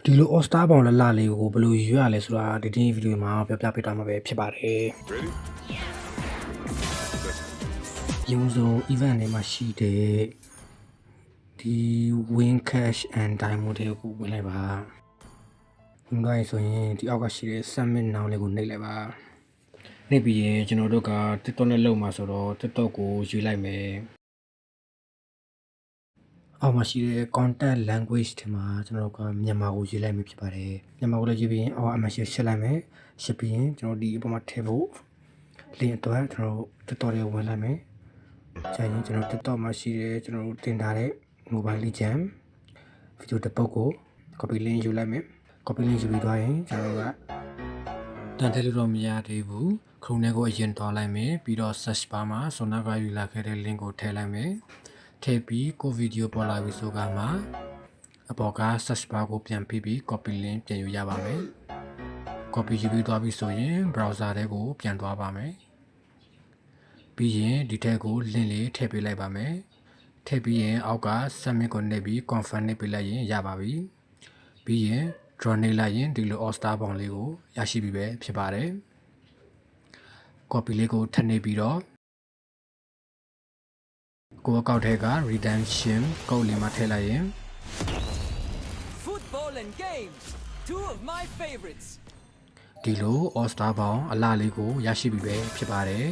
ဒီလို All Star ပေါင်လလေးကိုဘယ်လိုရွေးရလဲဆိုတာဒီဗီဒီယိုမှာပြောပြပေးသွားမှာပဲဖြစ်ပါတယ်။ရုံစုံ event တွေမှာရှိတဲ့ဒီ win cash and diamond တွေကိုဝင်လိုက်ပါ။ဝင်သွားရင်ဆိုရင်ဒီအောက်ကရှိတဲ့ summit now လေးကိုနှိပ်လိုက်ပါ။နှိပ်ပြီးရင်ကျွန်တော်တို့က TikTok နဲ့လုပ်မှာဆိုတော့ TikTok ကိုရွေးလိုက်မယ်။အောက်မှာရှိတဲ့ content language တွေမှာကျွန်တော်တို့ကမြန်မာကိုရေးလိုက်မှာဖြစ်ပါတယ်မြန်မာကိုလည်းရေးပြီးရင်အောက်အမှရှင်းရှင်းလိုက်မယ်ရှင်းပြီးရင်ကျွန်တော်ဒီအပေါ်မှာထည့်ဖို့ link အတွက်ကျွန်တော် TikTok တွေဝင်လိုက်မယ်ကြာရင်ကျွန်တော် TikTok မှာရှိတဲ့ကျွန်တော်တို့တင်ထားတဲ့ mobile legend video တစ်ပုဒ်ကို copy link ယူလိုက်မယ် copy link ယူပြီးသွားရင်ကျွန်တော်တို့ကတန်တယ်လို့တော့မရသေးဘူး Chrome ထဲကိုအရင်တွားလိုက်မယ်ပြီးတော့ search bar မှာဆွမ်းနာကယူလာခဲ့တဲ့ link ကိုထည့်လိုက်မယ်ထည့်ပြီးကိုဗီဒီယိုပေါ်လာပြီဆိုကမှအပေါ်က search bar ကိုပြန်ပြီး copy link ပြန်ယူရပါမယ် copy ယူပြီးသွားပြီဆိုရင် browser ထဲကိုပြန်သွားပါမယ်ပြီးရင်ဒီထက်ကို link လေးထည့်ပေးလိုက်ပါမယ်ထည့်ပြီးရင်အောက်က submit ကိုနှိပ်ပြီး confirm နှိပ်ပေးလိုက်ရင်ရပါပြီပြီးရင် draw နှိပ်လိုက်ရင်ဒီလို all star ပေါင်လေးကိုရရှိပြီပဲဖြစ်ပါတယ် copy လေးကိုထပ်နှိပ်ပြီးတော့ကိုအကောက်ထဲက redemption code လေးမှာထည့်လိုက်ရင် Football and games, two of my favorites. ဒီလို all star ပေါင်အလားလေးကိုရရှိပြီပဲဖြစ်ပါတယ်